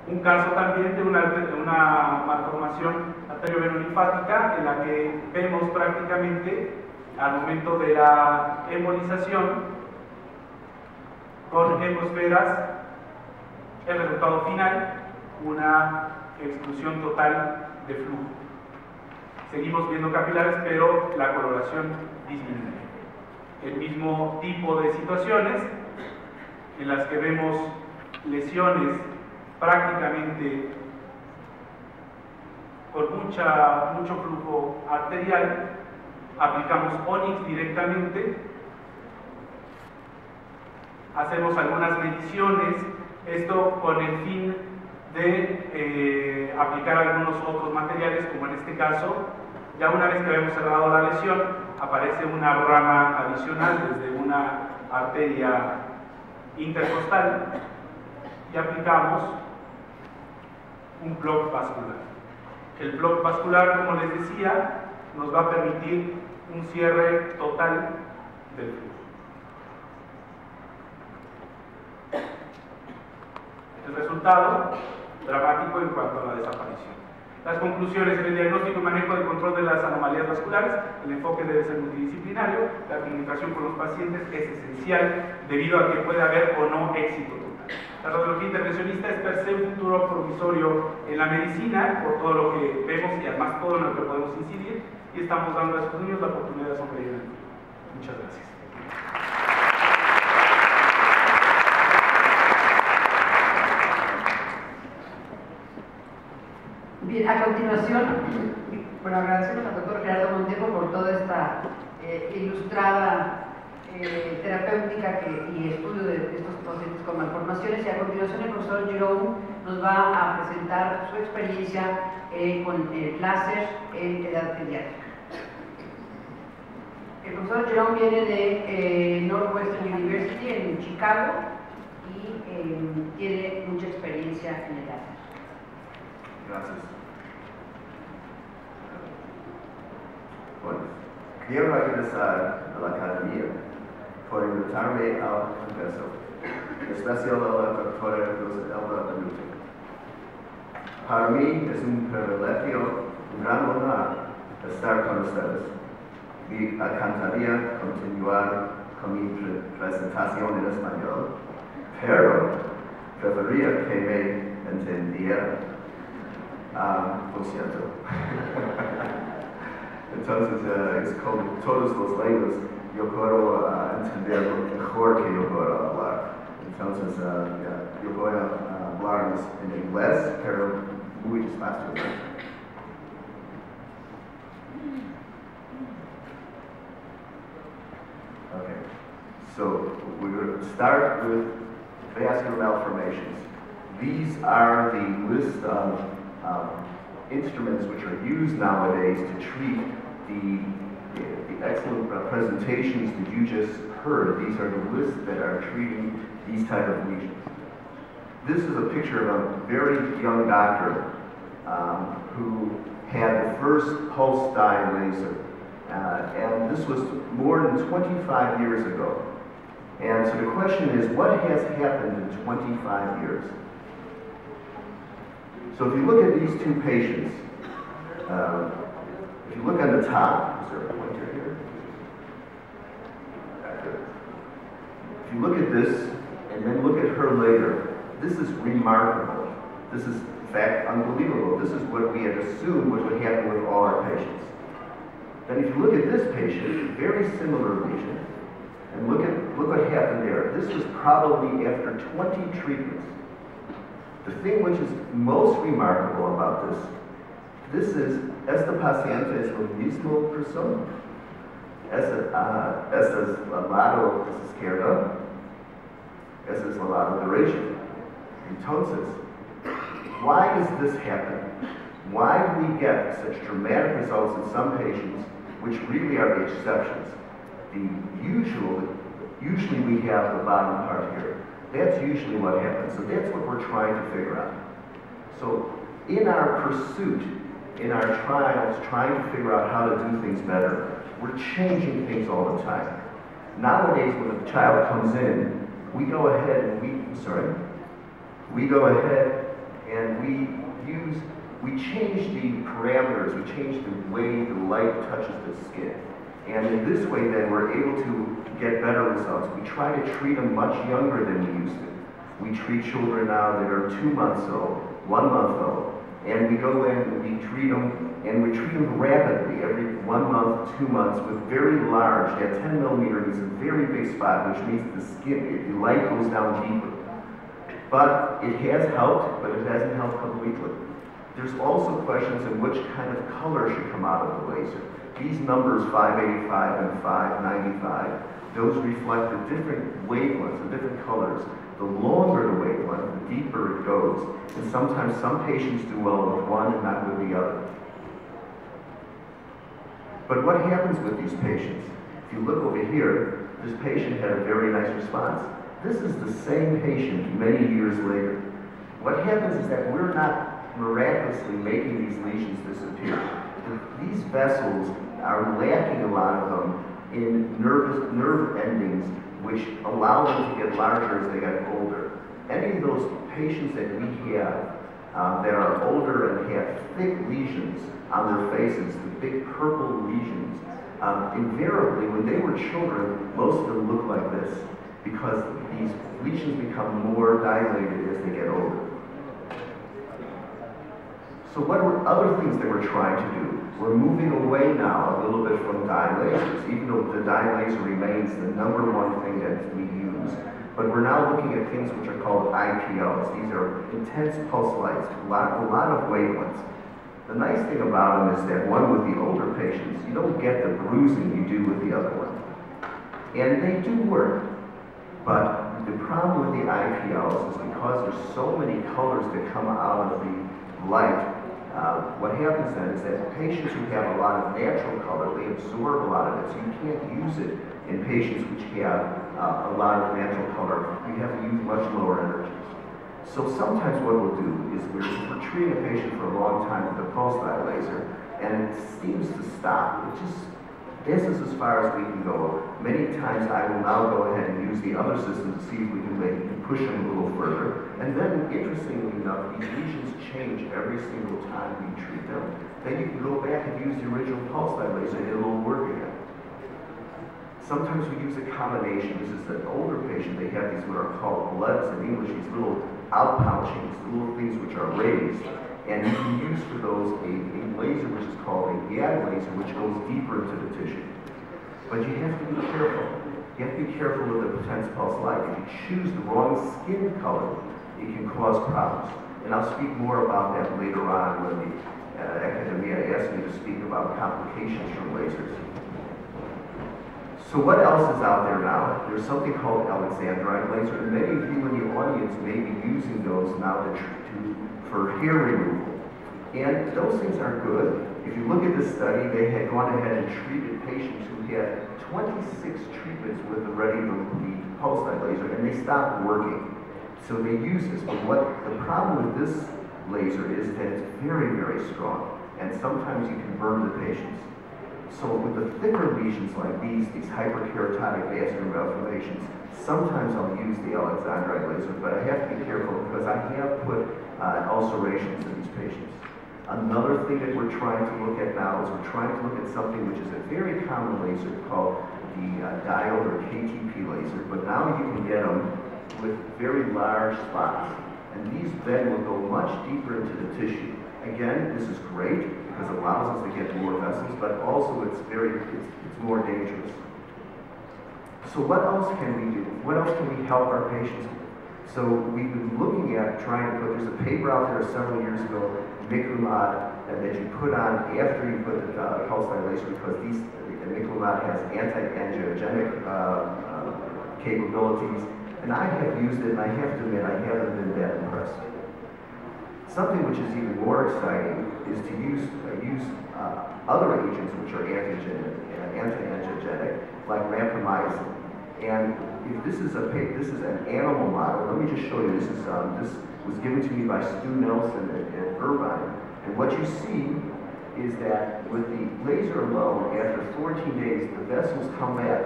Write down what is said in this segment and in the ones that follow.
Un caso también de una malformación arteriovenolifática en la que vemos prácticamente al momento de la embolización con hemosferas el resultado final, una exclusión total de flujo. Seguimos viendo capilares, pero la coloración disminuye. El mismo tipo de situaciones en las que vemos lesiones prácticamente con mucho flujo arterial, aplicamos Onyx directamente, hacemos algunas mediciones, esto con el fin de aplicar algunos otros materiales, como en este caso, ya una vez que habíamos cerrado la lesión, aparece una rama adicional desde una arteria intercostal y aplicamos un bloque vascular. El bloque vascular, como les decía, nos va a permitir un cierre total del flujo. El resultado dramático en cuanto a la desaparición. Las conclusiones en el diagnóstico y manejo del control de las anomalías vasculares: el enfoque debe ser multidisciplinario, la comunicación con los pacientes es esencial debido a que puede haber o no éxito total. La radiología intervencionista es per se un futuro provisorio en la medicina por todo lo que vemos y además todo en lo que podemos incidir, y estamos dando a esos niños la oportunidad de sonreír en el futuro. Muchas gracias. Bien, a continuación, bueno, agradecemos al doctor Gerardo Montejo por toda esta ilustrada terapéutica y estudio de estos pacientes con malformaciones, y a continuación el profesor Jerome nos va a presentar su experiencia con el láser en edad pediátrica. El profesor Jerome viene de Northwestern University en Chicago y tiene mucha experiencia en el láser. Gracias. Bueno, quiero regresar a la academia por invitarme al congreso, en especial a la doctora Elba Benito. Para mí es un privilegio, un gran honor estar con ustedes. Me encantaría continuar con mi presentación en español, pero preferiría que me entendieran. Lo siento. Entonces, es como todos los lenguas, yo puedo entender mejor que yo puedo hablar. Entonces, yo voy a hablar en inglés, pero muy despacio. Okay, so we're going to start with vascular malformations. These are the list of instruments which are used nowadays to treat the excellent presentations that you just heard. These are the lists that are treating these type of lesions. This is a picture of a very young doctor who had the first pulse dye laser. And this was more than 25 years ago. And so the question is, what has happened in 25 years? So if you look at these two patients, if you look on the top, is there a pointer here? If you look at this, and then look at her later, this is remarkable. This is, in fact, unbelievable. This is what we had assumed would happen with all our patients. Then if you look at this patient, very similar lesion, and look what happened there. This was probably after 20 treatments. The thing which is most remarkable about this is, esta paciente es la misma persona. Esta es el lado izquierdo, ese es el lado derecho. Entonces, why does this happen? Why do we get such dramatic results in some patients, which really are the exceptions? Usually we have the bottom part here. That's usually what happens. So that's what we're trying to figure out. So in our pursuit, in our trials, trying to figure out how to do things better, we're changing things all the time. Nowadays, when a child comes in, we go ahead and we go ahead And we change the parameters, we change the way the light touches the skin. And in this way then we're able to get better results. We try to treat them much younger than we used to. We treat children now that are 2 months old, 1 month old, and we go in and we treat them, and we treat them rapidly, every 1 month, 2 months, with very large, at 10 millimeters, is a very big spot, which means the skin, the light goes down deeper. But it has helped, but it hasn't helped completely. There's also questions in which kind of color should come out of the laser. These numbers, 585 and 595, those reflect the different wavelengths, the different colors. The longer the wavelength, the deeper it goes. And sometimes some patients do well with one and not with the other. But what happens with these patients? If you look over here, this patient had a very nice response. This is the same patient many years later. What happens is that we're not miraculously making these lesions disappear. These vessels are lacking a lot of them in nerve endings, which allow them to get larger as they get older. Any of those patients that we have that are older and have thick lesions on their faces, the big purple lesions, invariably when they were children, most of them look like this because these lesions become more dilated as they get older. So what are other things that we're trying to do? We're moving away now a little bit from dye lasers, even though the dye laser remains the #1 thing that we use. But we're now looking at things which are called IPLs. These are intense pulse lights, a lot of wavelengths. The nice thing about them is that, one, with the older patients, you don't get the bruising you do with the other one. And they do work. But the problem with the IPLs is because there's so many colors that come out of the light, what happens then is that patients who have a lot of natural color, they absorb a lot of it, so you can't use it in patients which have a lot of natural color. You have to use much lower energies. So sometimes what we'll do is we're treating a patient for a long time with a pulse dye laser, and it seems to stop. This is as far as we can go. Many times I will now go ahead and use the other system to see if we can push them a little further. And then, interestingly enough, these lesions change every single time we treat them. Then you can go back and use the original pulse dye laser and it'll work again. Sometimes we use a combination. This is an older patient. They have these what are called bloods in English, these little outpouchings, little things which are raised. And you can use for those a laser which is called a CAD laser, which goes deeper into the tissue. But you have to be careful. You have to be careful with the intense pulse light. If you choose the wrong skin color, it can cause problems. And I'll speak more about that later on when the academia asks me to speak about complications from lasers. So what else is out there now? There's something called Alexandrite laser, and many of you in the audience may be using those now for hair removal. And those things are good. If you look at this study, they had gone ahead and treated patients who had 26 treatments with the pulse dye laser, and they stopped working. So they use this. But the problem with this laser is that it's very, very strong, and sometimes you can burn the patients. So with the thicker lesions like these hyperkeratotic vascular malformations, sometimes I'll use the Alexandrite laser, but I have to be careful because I have put ulcerations in these patients. Another thing that we're trying to look at now is we're trying to look at something which is a very common laser called the diode or KTP laser, but now you can get them with very large spots. And these then will go much deeper into the tissue. Again, this is great because it allows us to get more vessels, but also it's more dangerous. So what else can we do? What else can we help our patients with? So we've been looking at trying to put, there's a paper out there several years ago, Micromod, that you put on after you put the pulse dye laser, because the Micromod has anti-angiogenic capabilities. And I have used it, and I have to admit, I haven't been that impressed. Something which is even more exciting is to use other agents which are anti-angiogenic, like rapamycin. And if this is an animal model, let me just show you. This was given to me by Stu Nelson at Irvine. And what you see is that with the laser alone, after 14 days, the vessels come back.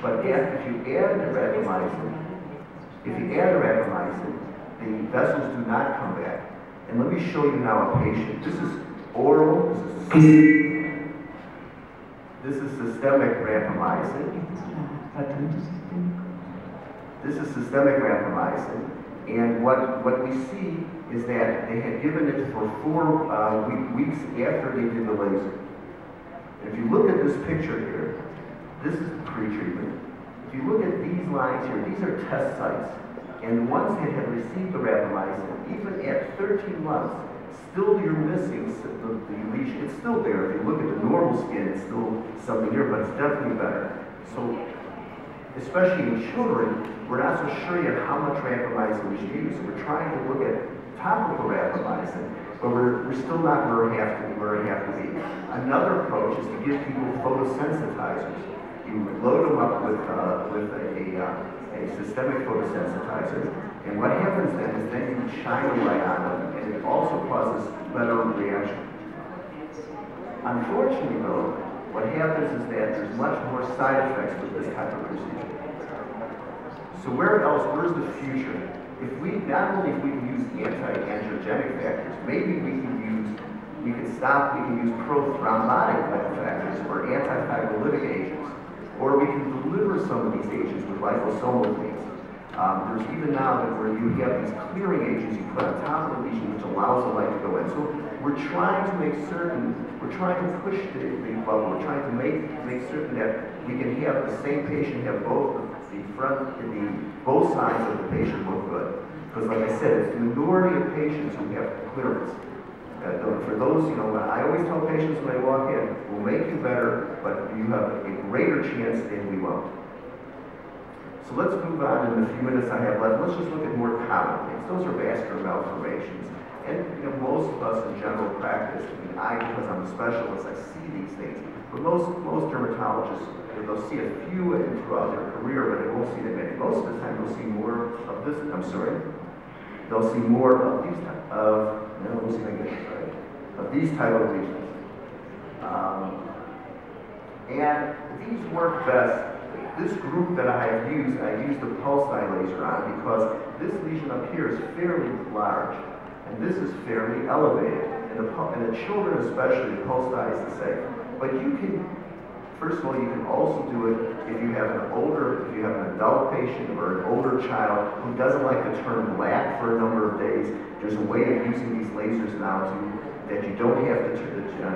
But if you add the rapamycin, the vessels do not come back. And let me show you now a patient. This is oral, this is systemic rapamycin. This is systemic rapamycin. And what we see is that they had given it for 4 weeks after they did the laser. And if you look at this picture here, this is the pre-treatment. If you look at these lines here, these are test sites. And the ones that have received the rapamycin, even at 13 months, still you're missing the lesion. It's still there. If you look at the normal skin, it's still something here, but it's definitely better. So, especially in children, we're not so sure yet how much rapamycin we should use. We're trying to look at topical rapamycin, but we're still not where we have to be. Another approach is to give people photosensitizers. You load them up with a systemic photosensitizer, and what happens then is then you shine a light on them, and it also causes better reaction. Unfortunately, though, what happens is that there's much more side effects with this type of procedure. So where's the future? If we can use anti-angiogenic factors, maybe we can use prothrombotic factors or anti-fibrolytic agents, or we can deliver some of these agents with liposomal things. There's even now that where you have these clearing agents you put on top of the lesion which allows the light to go in. So we're trying to push the bubble, we're trying to make certain that we can have the same patient have both both sides of the patient look good. Because like I said, it's the minority of patients who have clearance. For those, I always tell patients when they walk in, we'll make you better, but you have a greater chance than we won't. So let's move on in the few minutes I have left. Let's just look at more common things. Those are vascular malformations. And most of us in general practice, because I'm a specialist, I see these things. But most dermatologists, they'll see a few throughout their career, but they won't see that many. Most of the time, they'll see more of this. They'll see more of these type of lesions. And these work best. This group that I used the pulse dye laser on because this lesion up here is fairly large, and this is fairly elevated. And the children especially, the pulse dye is the same. But first of all, you can also do it if you have an adult patient or an older child who doesn't like to turn black for a number of days. There's a way of using these lasers now that you don't have to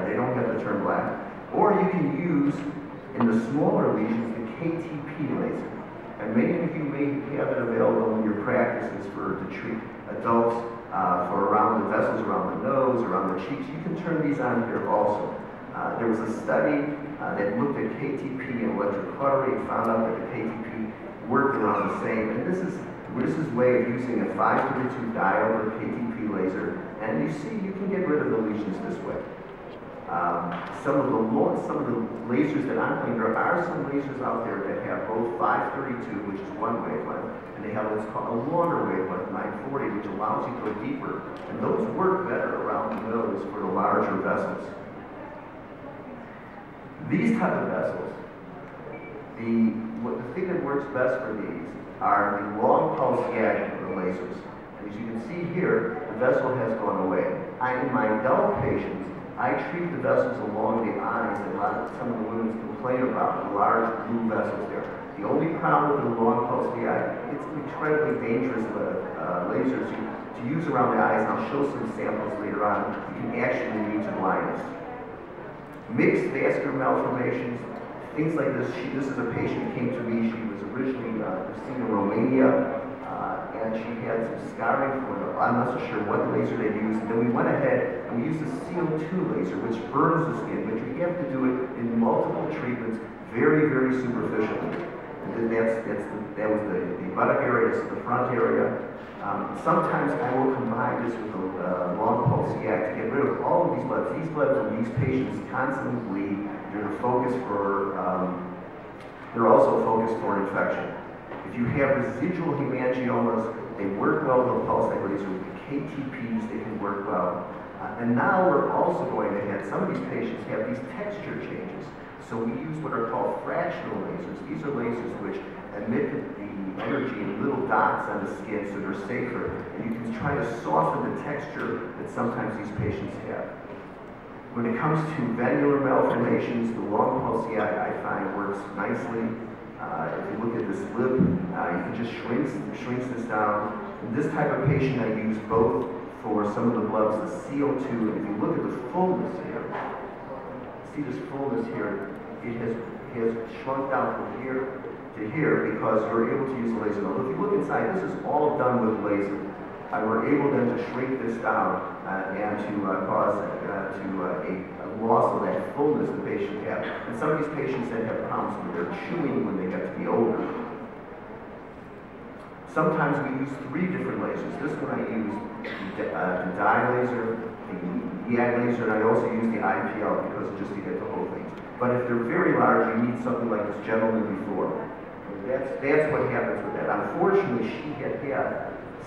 they don't have to turn black. Or you can use, in the smaller lesions, the KTP laser. And many of you may have it available in your practices to treat adults for around the vessels around the nose, around the cheeks. You can turn these on here also. There was a study that looked at KTP and electric cautery and found out that the KTP worked around the same. And this is a way of using a 532 diode KTP laser. And you see, you can get rid of the lesions this way. Some of the lasers that I'm playing, there are some lasers out there that have both 532, which is one wavelength, and they have what's called a longer wavelength, 940, which allows you to go deeper. And those work better around the nose for the larger vessels. These type of vessels, the thing that works best for these are the long pulse GAG lasers. And as you can see here, the vessel has gone away. In my adult patients, I treat the vessels along the eyes that some of the women complain about, the large blue vessels there. The only problem with the long pulse GAG, it's incredibly dangerous lasers to use around the eyes, and I'll show some samples later on. You can actually lead to blindness. Mixed vascular malformations, things like this. This is a patient who came to me. She was originally seen in Romania, and she had some scarring from it. I'm not so sure what laser they used. And then we went ahead and we used a CO2 laser, which burns the skin, but you have to do it in multiple treatments, very, very superficially. And then that was the buttock area, this is the front area. Sometimes I will combine this with a long pulse GAG to get rid of all of these bloods. These bloods in these patients constantly bleed. They're also focused for infection. If you have residual hemangiomas, they work well with the pulse dye laser. With the KTPs, they can work well. And now we're also going to have, some of these patients have these texture changes. So we use what are called fractional lasers. These are lasers which emit the energy in little dots on the skin so they're safer, and you can try to soften the texture that sometimes these patients have. When it comes to venular malformations, the long pulse CI I find works nicely. If you look at this lip, you can just shrinks this down. In this type of patient, I use both for some of the bloods, the CO2, and if you look at the fullness here, see this fullness here, it has shrunk down from here to here because you're able to use the laser. Now, if you look inside, this is all done with laser. We're able then to shrink this down and to cause a loss of that fullness the patient has. And some of these patients then have problems when they're chewing when they get to be older. Sometimes we use 3 different lasers. This one I use the dye laser, the EI laser, and I also use the IPL because just to get the whole thing. But if they're very large, you need something like this gentleman before. That's what happens with that. Unfortunately, she had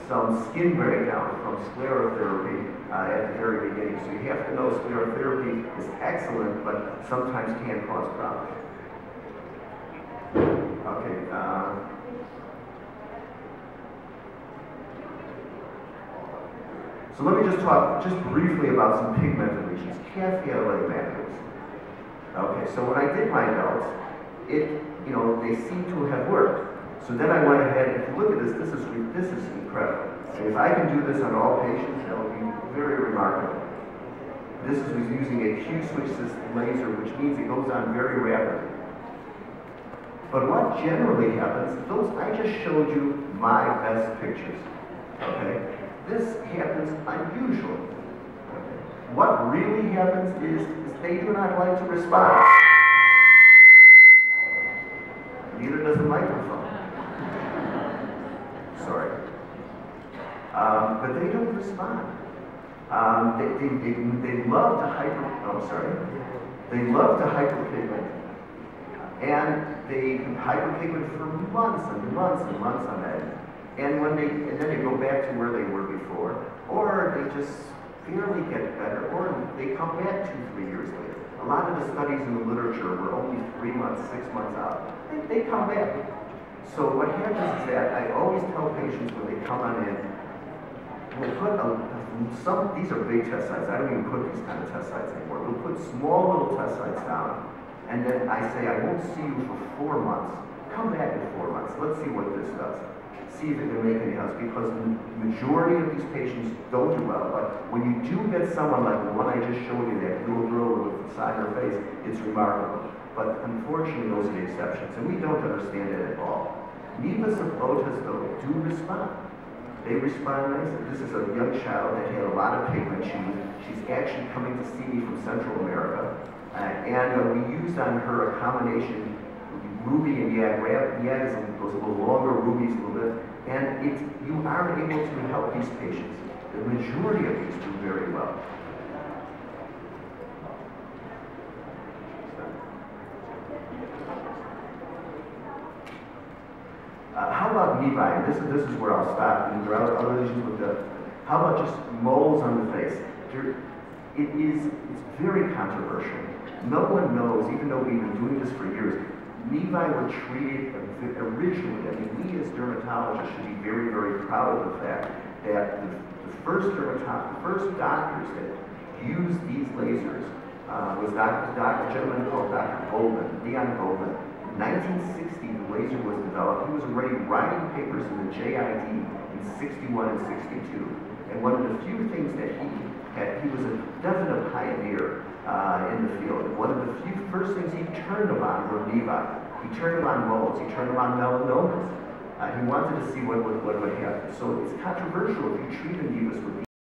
some skin breakdown from sclerotherapy at the very beginning. So you have to know sclerotherapy is excellent, but sometimes can cause problems. Okay. So let me just talk just briefly about some pigmented lesions, cafe-au-lait macules. Okay, so when I did my belts, they seem to have worked. So then I went ahead, and if you look at this is incredible. And if I can do this on all patients, that would be very remarkable. This is using a Q-switch laser, which means it goes on very rapidly. But what generally happens, I just showed you my best pictures, okay? This happens unusually. Okay? What really happens is they do not like to respond. Neither does the microphone. Sorry. But they don't respond. They love to They love to hyperpigment. And they can hyperpigment for months and months and months on end. And then they go back to where they were before, or they just barely get better, or they come back 2-3 years later. A lot of the studies in the literature were only 3 months, 6 months out. They come back. So what happens is that I always tell patients when they come on in, we'll put these are big test sites. I don't even put these kind of test sites anymore. We'll put small little test sites down, and then I say, I won't see you for 4 months. Come back in 4 months. Let's see what this does. See if it can make any sense, because the majority of these patients don't do well. But when you do get someone like the one I just showed you, that little girl with the side of her face, it's remarkable. But unfortunately, those are the exceptions, and we don't understand it at all. Nevus and otas, though, do respond. They respond nicely. This is a young child that had a lot of pigment. She's actually coming to see me from Central America, and we used on her a combination ruby and YAG. YAG goes a little longer, ruby's a little bit, and you are able to help these patients. The majority of these do very well. How about nevi? This is where I'll stop. And there are other lesions with how about just moles on the face? It's very controversial. No one knows, even though we've been doing this for years. Nevi were treated originally. I mean, we as dermatologists should be very, very proud of the fact that the first doctors that used these lasers was a gentleman called Dr. Goldman, Leon Goldman. In 1960, the laser was developed. He was already writing papers in the JID in 61 and 62. And one of the few things that he was a definite pioneer in the field. One of the first things he turned them on were nevi. He turned them on moles. He turned them on melanomas. He wanted to see what would happen. So it's controversial if you treat a nevus with